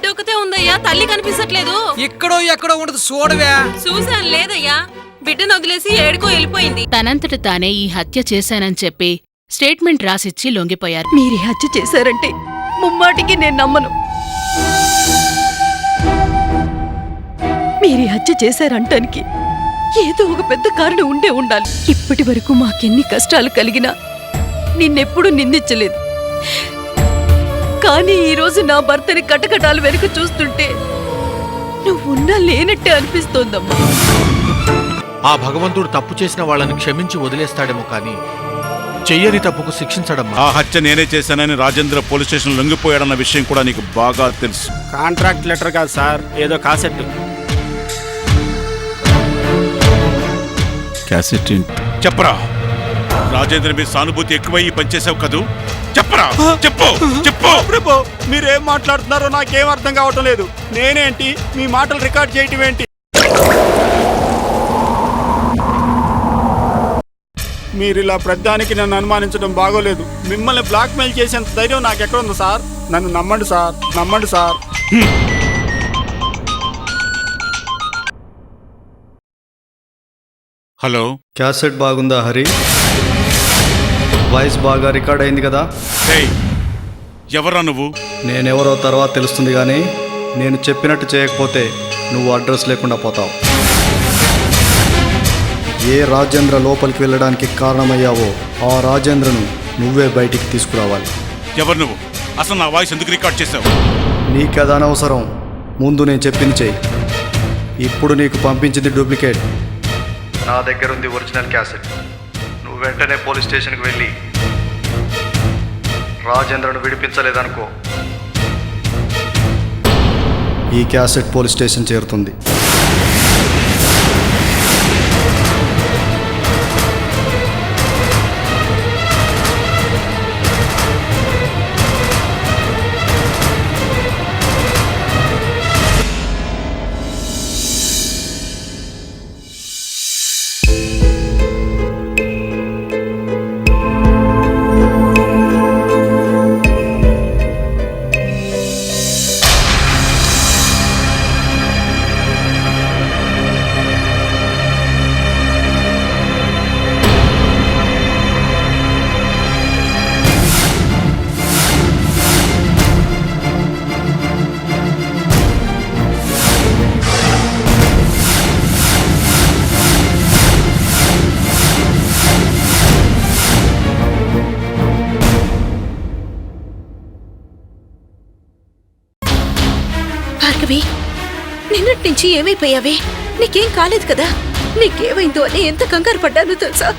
బిడ్డ ఒకతే ఉందయ్యా, తల్లి కనిపించట్లేదు. ఎక్కడో ఎక్కడో ఉండదు చూడవే. చూసాను లేదయ్యా, బిడ్డను వదిలేసి ఏడుకో వెళ్ళిపోయింది. తనంతట తానే ఈ హత్య చేశానని చెప్పి స్టేట్మెంట్ రాసిచ్చి లొంగిపోయారు. మీరు హత్య చేశారంటే ముమ్మాటికి నేను నమ్మను. మీరు హత్య చేశారంటానికి ఏదో ఒక పెద్ద కారణం ఉండే ఉండాలి. ఇప్పటి వరకు మాకెన్ని కష్టాలు కలిగినా నిన్నెప్పుడూ నిందించలేదు. కానీ ఈరోజు నా భర్తని కటకటాలు వెనుక చూస్తుంటే నువ్వున్నా లేనట్టే అనిపిస్తోందమ్మా. ఆ భగవంతుడు తప్పు చేసిన వాళ్ళని క్షమించి వదిలేస్తాడేమో కానీ చెయ్యని తప్పుకు శిక్షించడమ్మా. ఆ హత్య నేనే చేశానని రాజేంద్ర పోలీస్ స్టేషన్ లొంగిపోయాడన్న విషయం కూడా నీకు బాగా తెలుసు. కాంట్రాక్ట్ లెటర్ కాదు సార్, ఏదో కాసెట్. క్యాసెట్ చెప్పరా, రాజేంద్ర మీ సానుభూతి ఎక్కువై పనిచేసావు కదూ? చెప్పరా, చెప్పు చెప్పు. ప్రభు, మీరేం మాట్లాడుతున్నారో నాకేం అర్థం కావటం లేదు. నేనేంటి మీ మాటలు రికార్డ్ చేయటం ఏంటి? మీరు ఇలా ప్రతిదానికి నన్ను అనుమానించడం బాగోలేదు. మిమ్మల్ని బ్లాక్మెయిల్ చేసేంత ధైర్యం నాకెక్కడ ఉంది సార్? నన్ను నమ్మండి సార్, నమ్మండి సార్. హలో, క్యాసెట్ బాగుందా హరి? వాయిస్ బాగా రికార్డ్ అయింది కదా? ఎవరా నువ్వు? నేనెవరో తర్వాత తెలుస్తుంది కానీ నేను చెప్పినట్టు చేయకపోతే నువ్వు అడ్రస్ లేకుండా పోతావు. ఏ రాజేంద్ర లోపలికి వెళ్ళడానికి కారణమయ్యావో ఆ రాజేంద్రను నువ్వే బయటికి తీసుకురావాలి. ఎవరు నువ్వు? అసలు నా వాయిస్ ఎందుకు రికార్డ్ చేసావు? నీకది అనవసరం. ముందు నేను చెప్పింది చెయ్యి. ఇప్పుడు నీకు పంపించింది డూప్లికేట్. నా దగ్గర ఉంది ఒరిజినల్ క్యాసెట్. నువ్వు వెంటనే పోలీస్ స్టేషన్కి వెళ్ళి రాజేంద్రను విడిపించలేదనుకో, ఈ క్యాసెట్ పోలీస్ స్టేషన్ చేరుతుంది. నిన్నటి నుంచి ఏమైపోయావే? నీకేం కాలేదు కదా? నీకేమైందో అని ఎంత కంగారు పడ్డానో తెలుసా?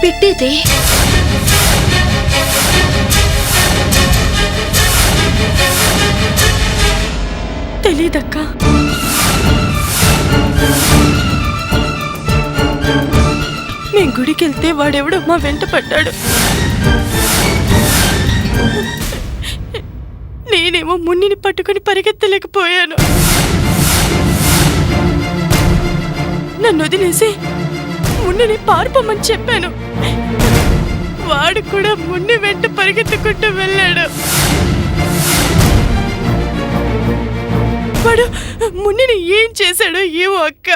పెట్టేదే తెలీదక్కా. మేం గుడికెళ్తే వాడెవడో మా వెంట పడ్డాడు. నేనేమో మున్నిని పట్టుకుని పరిగెత్తలేకపోయాను. నన్ను వదిలేసి మున్నిని పారిపోమని చెప్పాను. వాడు కూడా మున్ని వెంట పరిగెత్తుకుంటూ వెళ్ళాడు. వాడు మున్నిని ఏం చేశాడో ఏమో అక్క.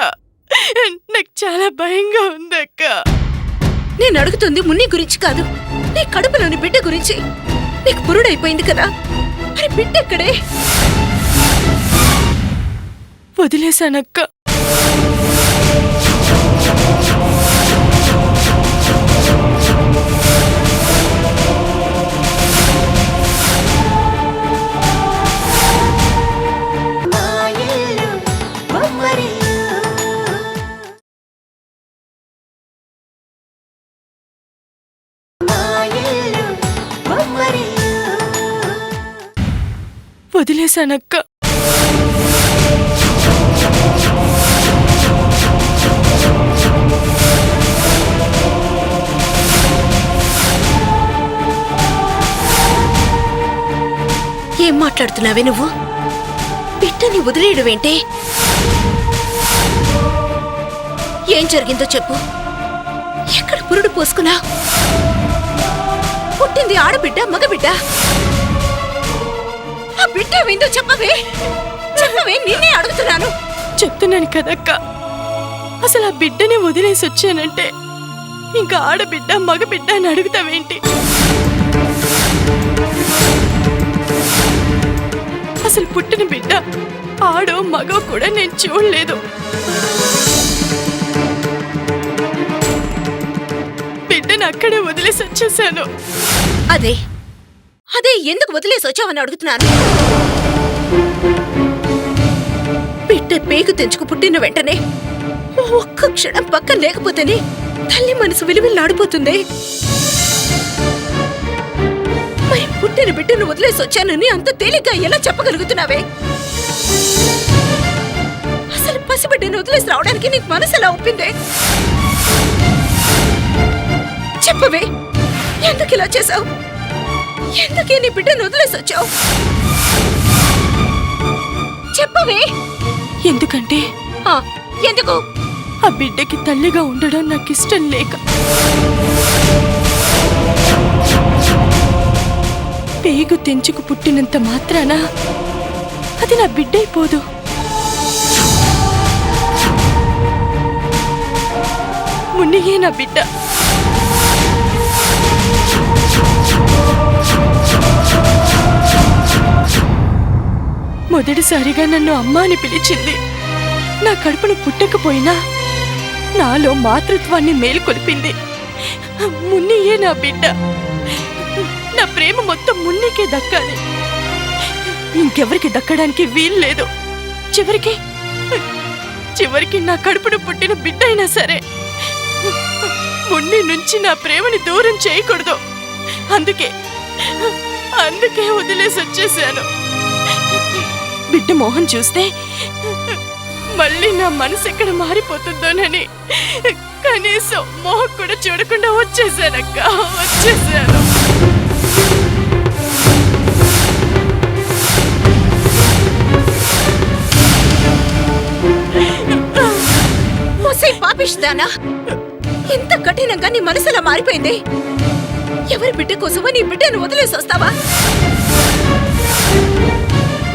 నాకు చాలా భయంగా ఉంది అక్క. నేను అడుగుతుంది మున్ని గురించి కాదు, నీ కడుపులోని బిడ్డ గురించి. నీకు పురుడైపోయింది కదా, మరి బిడ్డ ఎక్కడే? వదిలేశానక్క. వదిలేశానక్క. ఏం మాట్లాడుతున్నావే నువ్వు? బిడ్డని వదిలేయడమేంటే? ఏం జరిగిందో చెప్పు. ఎక్కడ పురుడు పోసుకున్నా? పుట్టింది ఆడబిడ్డ మగబిడ్డ? ఆ బిడ్డ ఏమైందో చెప్పవే. చెప్పవే, నిన్నే అడుగుతున్నాను. చెప్తున్నాను కదక్క, అసలు ఆ బిడ్డని వదిలేసి వచ్చానంటే ఇంకా ఆడబిడ్డ మగబిడ్డ అని అడుగుతావేంటి? అసలు పుట్టిన బిడ్డ ఆడో మగో కూడా నేను చూడలేదు. బిడ్డను అక్కడే వదిలేసి వచ్చేసాను. అదే అదే ఎందుకు వదిలేసి వచ్చావని అడుగుతున్నాను. బిడ్డ పేగు తెంచుకు పుట్టిన వెంటనే ఒక్క క్షణం పక్కన లేకపోతేనే తల్లి మనసు విలువిల్లాడిపోతుంది. మరి పుట్టిన బిడ్డను వదిలేసి వచ్చానని అంత తేలిగ్గా ఎలా చెప్పగలుగుతున్నావే? అసలు పసిబిడ్డను వదిలేసి రావడానికి నీకు మనసు ఎలా ఒప్పిందే? చెప్పవే, ఎందుకు ఇలా చేశావు? ఎందుకే నీ బిడ్డను వదిలేసి వచ్చావు? చెప్పవే. ఎందుకంటే ఎందుకు? ఆ బిడ్డకి తల్లిగా ఉండడం నాకు ఇష్టం లేక. పేగు తెంచుకు పుట్టినంత మాత్రాన అది నా బిడ్డైపోదు. మున్నియే నా బిడ్డ. మొదటిసారిగా నన్ను అమ్మ అని పిలిచింది. నా కడుపును పుట్టకపోయినా నాలో మాతృత్వాన్ని మేలుకొల్పింది. మున్నియే నా బిడ్డ. నా ప్రేమ మొత్తం మున్నికే దక్కాలి, ఇంకెవరికి దక్కడానికి వీల్లేదు. చివరికి నా కడుపును పుట్టిన బిడ్డ అయినా సరే మున్ని నుంచి నా ప్రేమని దూరం చేయకూడదు. అందుకే వదిలేసి వచ్చేసాను. బిడ్డ మోహం చూస్తే మళ్ళీ నా మనసు ఎక్కడ మారిపోతుందోనని కనీసం మోహం కూడా చూడకుండా వచ్చేసానక్క, వచ్చేసాను. పాపిస్తానా? ఇంత కఠినంగా నీ మనసులా మారిపోయింది. ఎవరి బిడ్డ కోసమో నీ బిడ్డను వదిలేసి వస్తావా?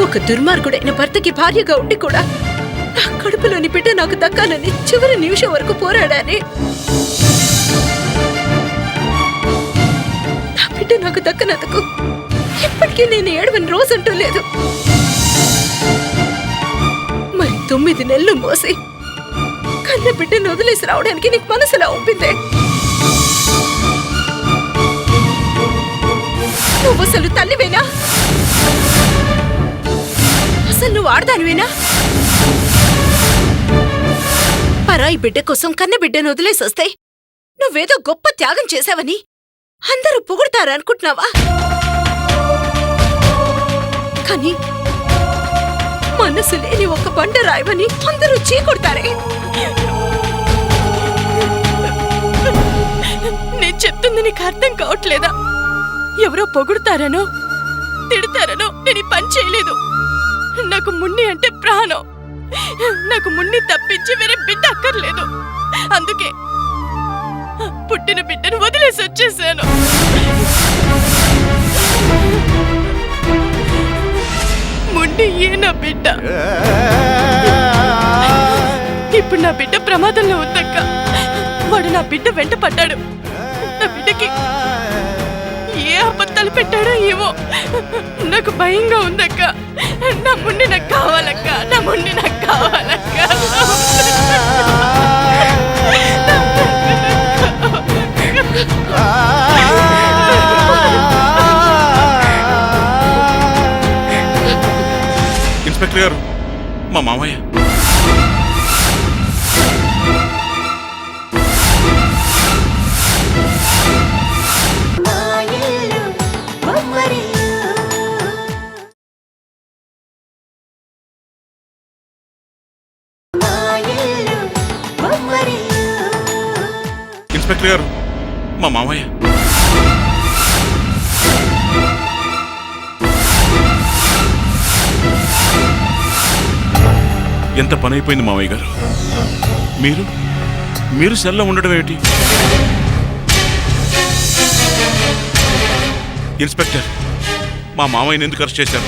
ఒక దుర్మార్గుడైన భర్తకి భార్యగా ఉండి కూడా నా కడుపులోని బిడ్డ నాకు దక్కాలని చివరి నిమిషం వరకు పోరాడాని. నా బిడ్డ నాకు దక్కనందుకు ఎప్పటికీ నేను ఏడవని రోజంటూ లేదు. మరి 9 నెలలు మోసి కన్న బిడ్డను వదిలేసి రావడానికి నీకు మనసులా ఒప్పిందే? నువ్వు అసలు తల్లివేనా? అసలు నువ్వు ఆడదానివేనా? పరాయి బిడ్డ కోసం కన్న బిడ్డను వదిలేసి వస్తే నువ్వేదో గొప్ప త్యాగం చేశావని అందరూ పొగుడతారనుకుంటున్నావా? కానీ మనసు లేని ఒక బండ రాయవని అందరూ చీకొడతారే. నేను చెప్తుంది నీకు అర్థం కావట్లేదా? ఎవరో పొగుడతారనో తిడతారనో నేను పని చేయలేదు. నాకు మున్ని అంటే ప్రాణం. నాకు మున్ని తప్పించి వేరే బిడ్డ అక్కర్లేదు. అందుకే పుట్టిన బిడ్డను వదిలేసి వచ్చేసాను. మున్ని ఏ నా బిడ్డ. ఇప్పుడు నా బిడ్డ ప్రమాదంలో ఉందక్క. వాడు నా బిడ్డ వెంట పడ్డాడు. నా బిడ్డకి ఏ అబద్ధాలు పెట్టాడో ఏమో నాకు భయంగా ఉందక్క. నా మున్ని నాకు కావాలక్క, నా మున్ని నాకు కావాలక్క. ఇన్స్పెక్టర్ గారు, మా మామయ్య ఇన్స్పెక్టర్ గారు, మా మామయ్య. ఎంత పని అయిపోయింది మామయ్య గారు. మీరు సెల్లో ఉండడం ఏమిటి? ఇన్స్పెక్టర్, మా మామయ్యని ఎందుకు అరెస్ట్ చేశారు?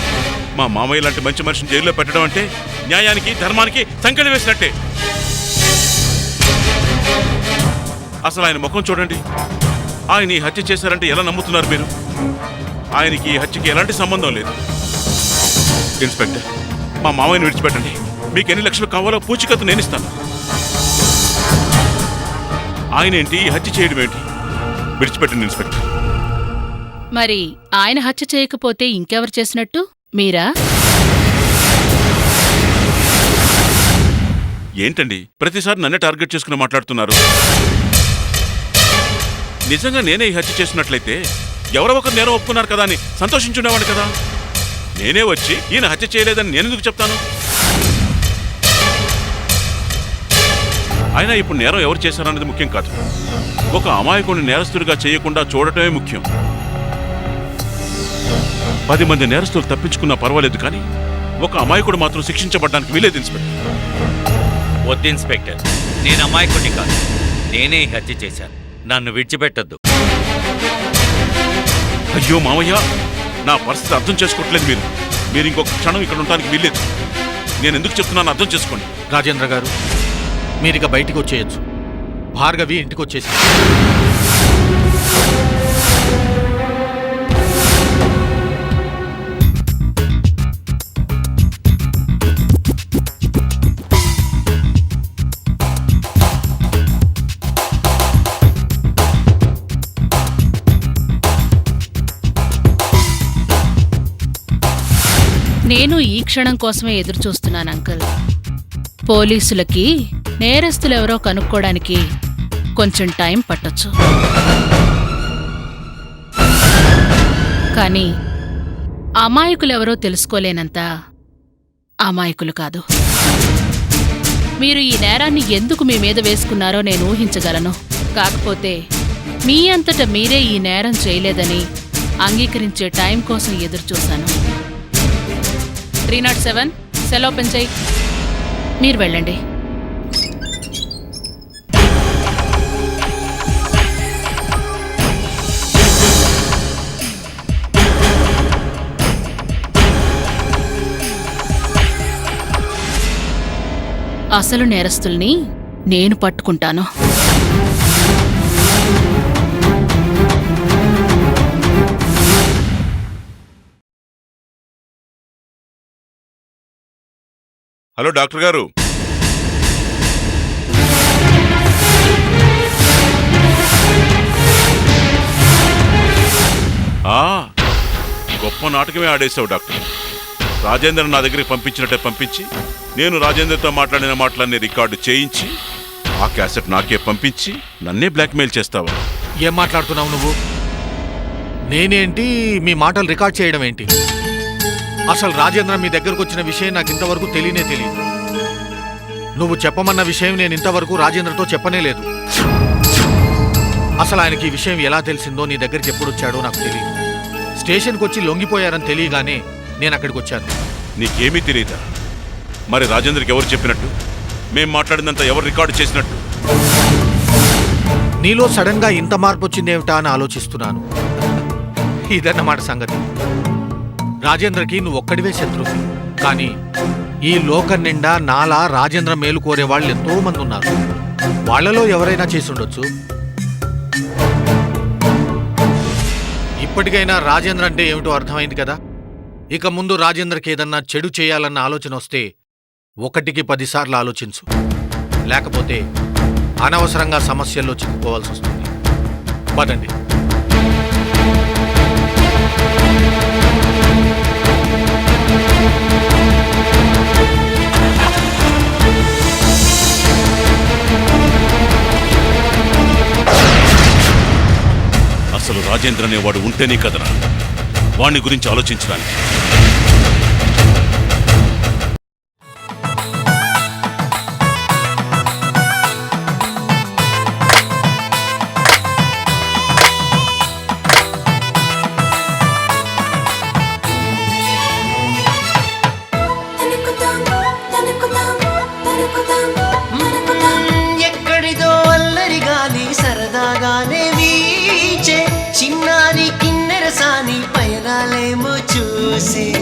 మా మామయ్య లాంటి మంచి మనిషిని జైల్లో పెట్టడం అంటే న్యాయానికి ధర్మానికి సంకెళ్ళి వేసినట్టే. అసలు ఆయన ముఖం చూడండి. ఆయన ఈ హత్య చేశారంటే ఎలా నమ్ముతున్నారు మీరు? ఆయనకి ఈ హత్యకి ఎలాంటి సంబంధం లేదు. ఇన్స్పెక్టర్, మా మామయ్యని విడిచిపెట్టండి. మీకు ఎన్ని లక్షలు కావాలో పూచికత్తు నేను ఇస్తాను. ఆయన ఏంటి ఈ హత్య చేయడం ఏంటి? విడిచిపెట్టండి ఇన్స్పెక్టర్. మరి ఆయన హత్య చేయకపోతే ఇంకెవరు చేసినట్టు? మీరా? ఏంటండి ప్రతిసారి నన్నే టార్గెట్ చేసుకుని మాట్లాడుతున్నారు? నిజంగా నేనే ఈ హత్య చేసినట్లయితే ఎవరో ఒకరు నేరం ఒప్పుకున్నారు కదా అని సంతోషించుండేవాడు కదా. నేనే వచ్చి ఈయన హత్య చేయలేదని నేనెందుకు చెప్తాను? అయినా ఇప్పుడు నేరం ఎవరు చేశారన్నది ముఖ్యం కాదు. ఒక అమాయకుడిని నేరస్తుడిగా చేయకుండా చూడటమే ముఖ్యం. 10 మంది నేరస్తులు తప్పించుకున్నా పర్వాలేదు, కానీ ఒక అమాయకుడు మాత్రం శిక్షించబడ్డానికి వీలేదు ఇన్స్పెక్టర్. వద్దు ఇన్స్పెక్టర్, నేను అమాయకుడిని కాదు. నేనే ఈ హత్య చేశాను. నన్ను విడిచిపెట్టొద్దు. అయ్యో మామయ్య, నా పరిస్థితి అర్థం చేసుకోవట్లేదు. మీరు ఇంకొక క్షణం ఇక్కడ ఉండడానికి వీల్లేదు. నేను ఎందుకు చెప్తున్నాను అర్థం చేసుకోండి. రాజేంద్ర గారు, మీరిక బయటికి వచ్చేయచ్చు. భార్గవి ఇంటికి వచ్చేసి. నేను ఈ క్షణం కోసమే ఎదురుచూస్తున్నాను అంకుల్. పోలీసులకి నేరస్తులెవరో కనుక్కోడానికి కొంచెం టైం పట్టొచ్చు, కానీ అమాయకులెవరో తెలుసుకోలేనంత అమాయకులు కాదు. మీరు ఈ నేరాన్ని ఎందుకు మీ మీద వేసుకున్నారో నేను ఊహించగలను. కాకపోతే మీ అంతట మీరే ఈ నేరం చేయలేదని అంగీకరించే టైం కోసం ఎదురుచూశాను. 307 సెల్ ఓపెన్ చేయి. మీరు వెళ్ళండి. అసలు నేరస్తుల్ని నేను పట్టుకుంటాను. హలో డాక్టర్ గారు. గొప్ప నాటకమే ఆడేశావు డాక్టర్. రాజేంద్ర నా దగ్గరికి పంపించినట్టే పంపించి, నేను రాజేంద్రతో మాట్లాడిన మాటలన్నీ రికార్డు చేయించి, ఆ క్యాసెట్ నాకే పంపించి నన్నే బ్లాక్మెయిల్ చేస్తావా? ఏం మాట్లాడుతున్నావు నువ్వు? నేనేంటి మీ మాటలు రికార్డ్ చేయడం ఏంటి? అసలు రాజేంద్ర మీ దగ్గరకు వచ్చిన విషయం నాకు ఇంతవరకు తెలియనే తెలియదు. నువ్వు చెప్పమన్న విషయం నేను ఇంతవరకు రాజేంద్రతో చెప్పనే లేదు. అసలు ఆయనకి ఈ విషయం ఎలా తెలిసిందో, నీ దగ్గరికి ఎప్పుడు వచ్చాడో నాకు తెలియదు. స్టేషన్కి వచ్చి లొంగిపోయారని తెలియగానే నేను అక్కడికి వచ్చాను. నీకేమీ తెలియదా? మరి రాజేంద్రకి ఎవరు చెప్పినట్టు? మేం మాట్లాడినంత ఎవరు రికార్డు చేసినట్టు? నీలో సడన్ గా ఇంత మార్పు వచ్చిందేమిటా అని ఆలోచిస్తున్నాను. ఇదన్నమాట సంగతి. రాజేంద్రకి నువ్వు ఒక్కడివే శత్రువు, కానీ ఈ లోకం నిండా నాలా రాజేంద్ర మేలు కోరే వాళ్ళు ఎంతో మంది ఉన్నారు. వాళ్లలో ఎవరైనా చేసి ఉండొచ్చు. ఇప్పటికైనా రాజేంద్ర అంటే ఏమిటో అర్థమైంది కదా. ఇక ముందు రాజేంద్రకి ఏదన్నా చెడు చేయాలన్న ఆలోచన వస్తే 1కి 10 సార్లు ఆలోచించు. లేకపోతే అనవసరంగా సమస్యల్లో చిక్కుకోవాల్సి వస్తుంది. పదండి. అసలు రాజేంద్ర అనేవాడు ఉంటేనే కదరా వాణ్ణి గురించి ఆలోచించడానికి. చేసి